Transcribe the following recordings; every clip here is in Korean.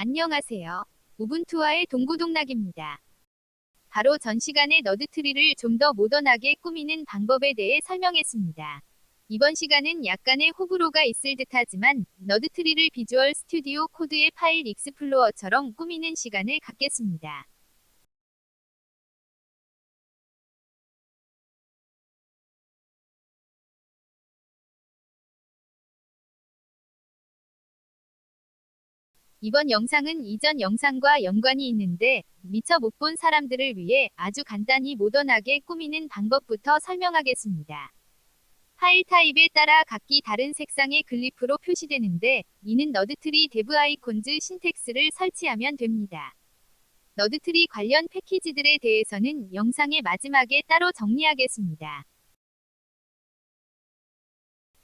안녕하세요. 우분투와의 동고동락입니다. 바로 전 시간에 너드트리를 좀 더 모던하게 꾸미는 방법에 대해 설명했습니다. 이번 시간은 약간의 호불호가 있을 듯하지만 너드트리를 비주얼 스튜디오 코드의 파일 익스플로어처럼 꾸미는 시간을 갖겠습니다. 이번 영상은 이전 영상과 연관이 있는데 미처 못 본 사람들을 위해 아주 간단히 모던하게 꾸미는 방법부터 설명하겠습니다. 파일 타입에 따라 각기 다른 색상의 글리프로 표시되는데 이는 너드트리 데브 아이콘즈 신텍스를 설치하면 됩니다. 너드트리 관련 패키지들에 대해서는 영상의 마지막에 따로 정리하겠습니다.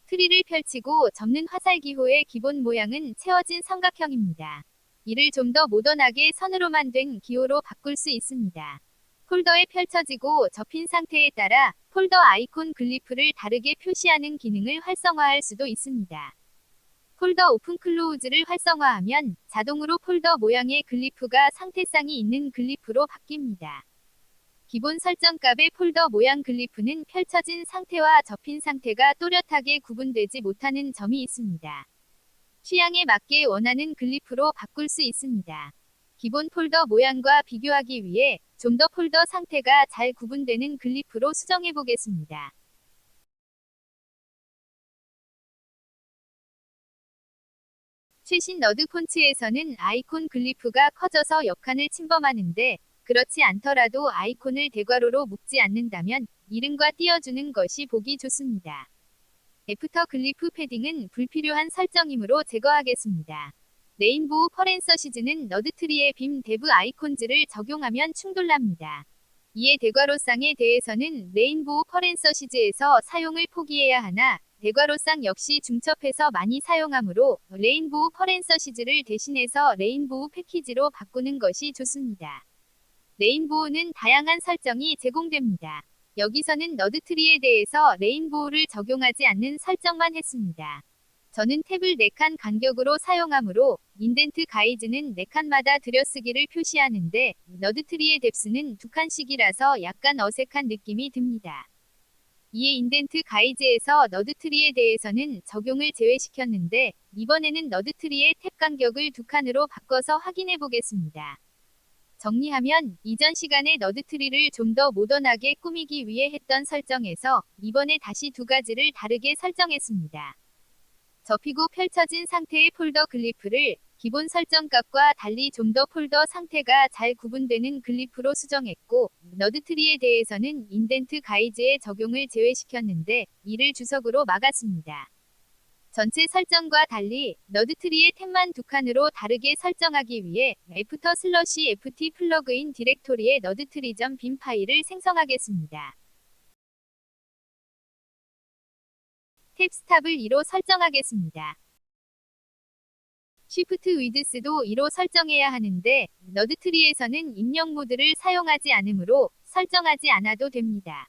트리를 펼치고 접는 화살기호의 기본 모양은 채워진 삼각형입니다. 이를 좀 더 모던하게 선으로만 된 기호로 바꿀 수 있습니다. 폴더에 펼쳐지고 접힌 상태에 따라 폴더 아이콘 글리프를 다르게 표시하는 기능을 활성화할 수도 있습니다. 폴더 오픈 클로우즈를 활성화하면 자동으로 폴더 모양의 글리프가 상태상이 있는 글리프로 바뀝니다. 기본 설정값의 폴더 모양 글리프는 펼쳐진 상태와 접힌 상태가 또렷하게 구분되지 못하는 점이 있습니다. 취향에 맞게 원하는 글리프로 바꿀 수 있습니다. 기본 폴더 모양과 비교하기 위해 좀 더 폴더 상태가 잘 구분되는 글리프로 수정해 보겠습니다. 최신 너드 폰츠에서는 아이콘 글리프가 커져서 옆칸을 침범하는데 그렇지 않더라도 아이콘을 대괄호로 묶지 않는다면 이름과 띄워주는 것이 보기 좋습니다. 애프터 글리프 패딩은 불필요한 설정이므로 제거하겠습니다. 레인보우 퍼렌서시즈는 너드트리의 빔 데브 아이콘즈를 적용하면 충돌납니다. 이에 대괄호쌍에 대해서는 레인보우 퍼렌서시즈에서 사용을 포기해야 하나 대괄호쌍 역시 중첩해서 많이 사용하므로 레인보우 퍼렌서시즈를 대신해서 레인보우 패키지로 바꾸는 것이 좋습니다. 레인보우는 다양한 설정이 제공됩니다. 여기서는 너드트리에 대해서 레인보우를 적용하지 않는 설정만 했습니다. 저는 탭을 4칸 간격으로 사용하므로 인덴트 가이즈는 4칸마다 들여쓰기를 표시하는데 너드트리의 뎁스는 2칸씩이라서 약간 어색한 느낌이 듭니다. 이에 인덴트 가이즈에서 너드트리에 대해서는 적용을 제외시켰는데 이번에는 너드트리의 탭 간격을 2칸으로 바꿔서 확인해 보겠습니다. 정리하면 이전 시간에 너드트리를 좀 더 모던하게 꾸미기 위해 했던 설정에서 이번에 다시 두 가지를 다르게 설정했습니다. 접히고 펼쳐진 상태의 폴더 글리프를 기본 설정값과 달리 좀 더 폴더 상태가 잘 구분되는 글리프로 수정했고 너드트리에 대해서는 인덴트 가이즈의 적용을 제외시켰는데 이를 주석으로 막았습니다. 전체 설정과 달리 너드트리의 탭만 2칸으로 다르게 설정하기 위해 애프터 슬러시 ft 플러그인 디렉토리의 너드트리.빔 파일을 생성하겠습니다. 탭 스탑을 2로 설정하겠습니다. 쉬프트 위드스도 2로 설정해야 하는데 너드트리에서는 입력 모드를 사용하지 않으므로 설정하지 않아도 됩니다.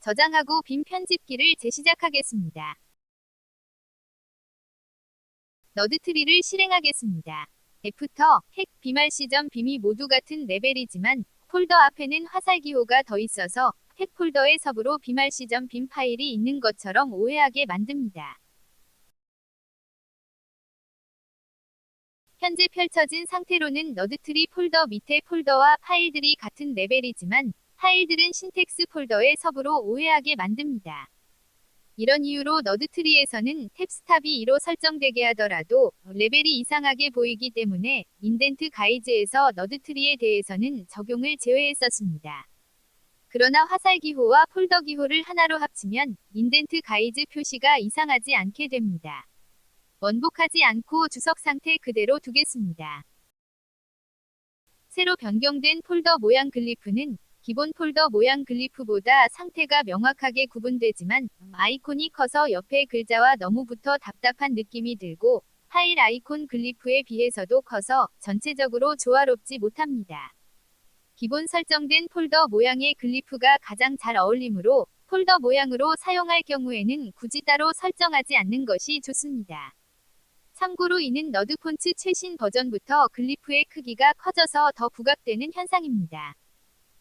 저장하고 빔 편집기를 재시작하겠습니다. 너드트리를 실행하겠습니다. 애프터, 핵, bmarc.bim이 모두 같은 레벨이지만 폴더 앞에는 화살기호가 더 있어서 핵 폴더의 서부로 bmarc.bim 파일이 있는 것처럼 오해하게 만듭니다. 현재 펼쳐진 상태로는 너드트리 폴더 밑에 폴더와 파일들이 같은 레벨이지만 파일들은 신텍스 폴더의 서부로 오해하게 만듭니다. 이런 이유로 너드트리에서는 탭 스탑이 2로 설정되게 하더라도 레벨이 이상하게 보이기 때문에 인덴트 가이즈에서 너드트리에 대해서는 적용을 제외했었습니다. 그러나 화살기호와 폴더기호를 하나로 합치면 인덴트 가이즈 표시가 이상하지 않게 됩니다. 원복하지 않고 주석 상태 그대로 두겠습니다. 새로 변경된 폴더 모양 글리프는 기본 폴더 모양 글리프보다 상태가 명확하게 구분되지만 아이콘이 커서 옆에 글자와 너무 붙어 답답한 느낌이 들고 파일 아이콘 글리프에 비해서도 커서 전체적으로 조화롭지 못합니다. 기본 설정된 폴더 모양의 글리프가 가장 잘 어울리므로 폴더 모양으로 사용할 경우에는 굳이 따로 설정하지 않는 것이 좋습니다. 참고로 이는 너드폰츠 최신 버전부터 글리프의 크기가 커져서 더 부각되는 현상입니다.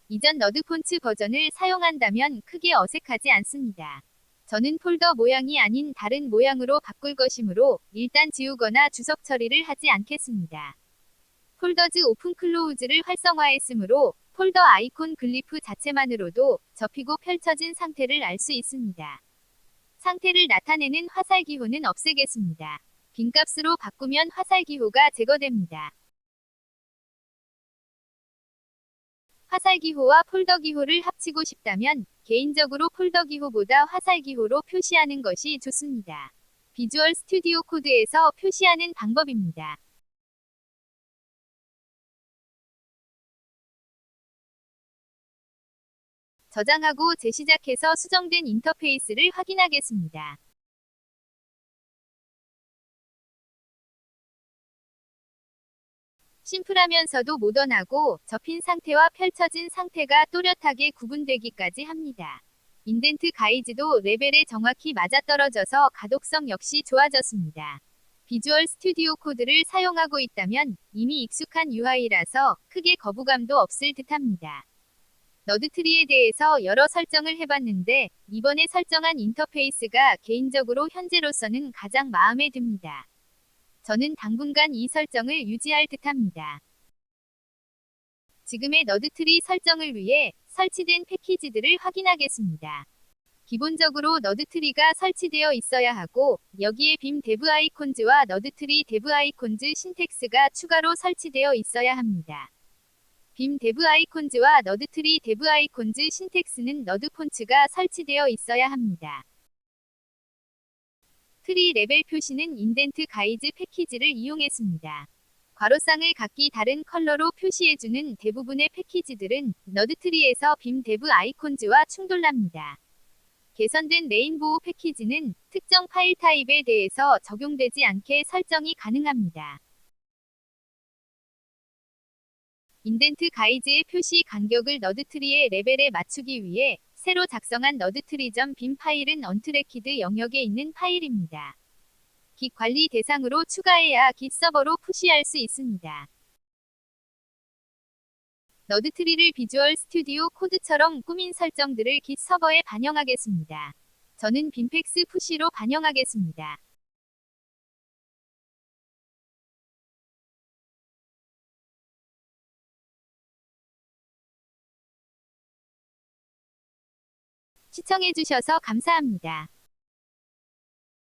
이전 너드폰츠 버전을 사용한다면 크게 어색하지 않습니다. 저는 폴더 모양이 아닌 다른 모양으로 바꿀 것이므로 일단 지우거나 주석 처리를 하지 않겠습니다. 폴더즈 오픈 클로우즈를 활성화했으므로 폴더 아이콘 글리프 자체만으로도 접히고 펼쳐진 상태를 알 수 있습니다. 상태를 나타내는 화살기호는 없애겠습니다. 빈값으로 바꾸면 화살기호가 제거됩니다. 화살기호와 폴더기호를 합치고 싶다면 개인적으로 폴더기호보다 화살기호로 표시하는 것이 좋습니다. 비주얼 스튜디오 코드에서 표시하는 방법입니다. 저장하고 재시작해서 수정된 인터페이스를 확인하겠습니다. 심플하면서도 모던하고 접힌 상태와 펼쳐진 상태가 또렷하게 구분되기까지 합니다. 인덴트 가이즈도 레벨에 정확히 맞아떨어져서 가독성 역시 좋아졌습니다. 비주얼 스튜디오 코드를 사용하고 있다면 이미 익숙한 UI라서 크게 거부감도 없을 듯합니다. 너드트리에 대해서 여러 설정을 해봤는데 이번에 설정한 인터페이스가 개인적으로 현재로서는 가장 마음에 듭니다. 저는 당분간 이 설정을 유지할 듯합니다. 지금의 너드트리 설정을 위해 설치된 패키지들을 확인하겠습니다. 기본적으로 너드트리가 설치되어 있어야 하고 여기에 빔 데브 아이콘즈와 너드트리 데브 아이콘즈 신텍스가 추가로 설치되어 있어야 합니다. 빔 데브 아이콘즈와 너드트리 데브 아이콘즈 신텍스는 너드폰츠가 설치되어 있어야 합니다. 트리 레벨 표시는 인덴트 가이즈 패키지를 이용했습니다. 괄호쌍을 각기 다른 컬러로 표시해주는 대부분의 패키지들은 너드트리에서 빔 데브 아이콘즈와 충돌합니다. 개선된 레인보우 패키지는 특정 파일 타입에 대해서 적용되지 않게 설정이 가능합니다. 인덴트 가이즈의 표시 간격을 너드트리의 레벨에 맞추기 위해 새로 작성한 너드트리.빔 파일은 언트래키드 영역에 있는 파일입니다. 깃 관리 대상으로 추가해야 깃 서버로 푸시할 수 있습니다. 너드트리를 비주얼 스튜디오 코드처럼 꾸민 설정들을 깃 서버에 반영하겠습니다. 저는 빔팩스 푸시로 반영하겠습니다. 시청해주셔서 감사합니다.